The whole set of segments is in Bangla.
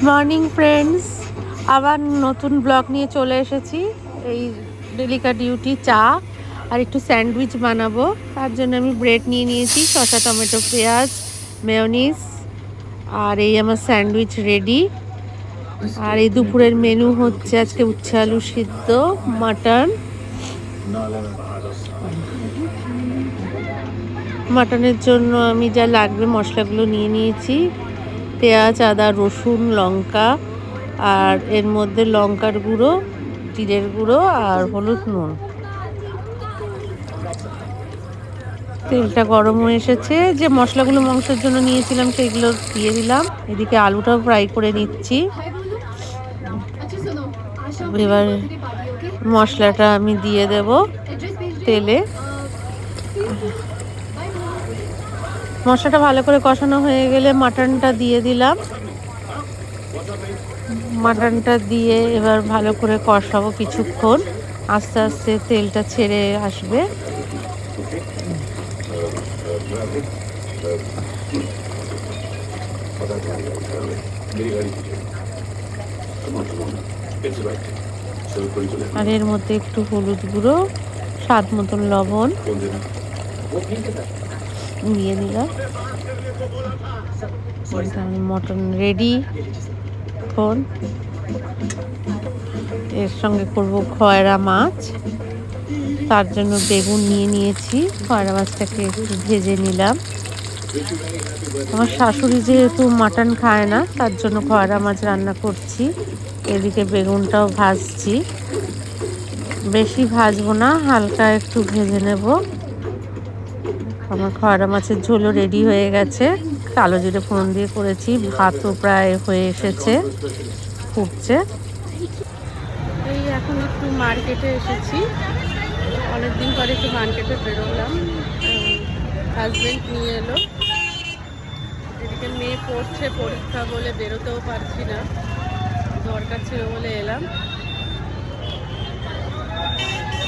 মর্নিং ফ্রেন্ডস, আবার নতুন ব্লগ নিয়ে চলে এসেছি। এই ডেলিকা ডিউটি চা আর একটু স্যান্ডউইচ বানাবো। তার জন্য আমি ব্রেড নিয়ে নিয়েছি, শসা, টমেটো, পেঁয়াজ, মেয়োনিজ, আর এই আমার স্যান্ডউইচ রেডি। আর এই দুপুরের মেনু হচ্ছে আজকে উচ্ছে আলু সিদ্ধ, মাটন। মাটনের জন্য আমি যা লাগবে মশলাগুলো নিয়ে নিয়েছি। পেঁয়াজ, আদা, রসুন, লঙ্কা, আর এর মধ্যে লঙ্কার গুঁড়ো, জিরের গুঁড়ো আর হলুদ, নুন। তেলটা গরম হয়ে এসেছে। যে মশলাগুলো মাংসের জন্য নিয়েছিলাম সেইগুলো দিয়ে দিলাম। এদিকে আলুটাও ফ্রাই করে নিচ্ছি। এবার মশলাটা আমি দিয়ে দেব তেলে। মশলাটা ভালো করে কষানো হয়ে গেলে মাটনটা দিয়ে দিলাম। মাটনটা দিয়ে এবার ভালো করে কষাবো কিছুক্ষণ, আস্তে আস্তে তেলটা ছেড়ে আসবে। আর এর মধ্যে একটু হলুদ গুঁড়ো, স্বাদ মতন লবণ দিয়ে দিলাম। Mutton ready. এখন এর সঙ্গে করব খয়রা মাছ। তার জন্য বেগুন নিয়ে নিয়েছি, খয়রা মাছটাকে একটু ভেজে নিলাম। আমার শাশুড়ি যেহেতু মাটন খায় না, তার জন্য খয়রা মাছ রান্না করছি। এদিকে বেগুনটাও ভাজছি, বেশি ভাজবো না, হালকা একটু ভেজে নেব। আমার খয়রা মাছের ঝোলও রেডি হয়ে গেছে, কালো জিরে ফোড়ন দিয়ে করেছি। ভাতও প্রায় হয়ে এসেছে, ফুটছে। এই এখন একটু মার্কেটে এসেছি, অনেকদিন পরে একটু মার্কেটে বেরোলাম। হাজব্যান্ড নিয়ে এলো। এদিকে মেয়ে পড়ছে, পরীক্ষা বলে বেরোতেও পারছি না, দরকার ছিল বলে এলাম।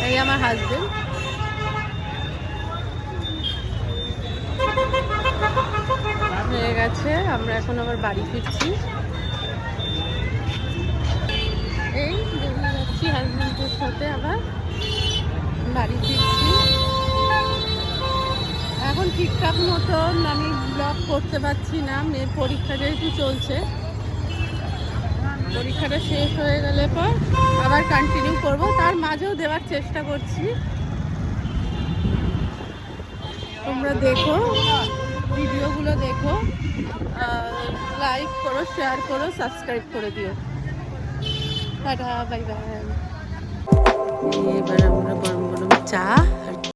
এই আমার হাজব্যান্ড। হয়ে গেছে, আমরা এখন আবার বাড়ি ফিরছি। এই বেরিয়ে যাচ্ছি হাজব্যান্ডের সাথে, আবার বাড়ি ফিরছি। এখন ঠিকঠাক মতন আমি ব্লগ করতে পারছি না, মেয়ের পরীক্ষা যেহেতু চলছে। পরীক্ষাটা শেষ হয়ে গেলে পর আবার কন্টিনিউ করব, তার মাঝেও দেওয়ার চেষ্টা করছি। তোমরা দেখো, ভিডিওগুলো দেখো, লাইক করো, শেয়ার করো, সাবস্ক্রাইব করে দিও। Tata, bye bye. এবার আমরা গরম গরম চা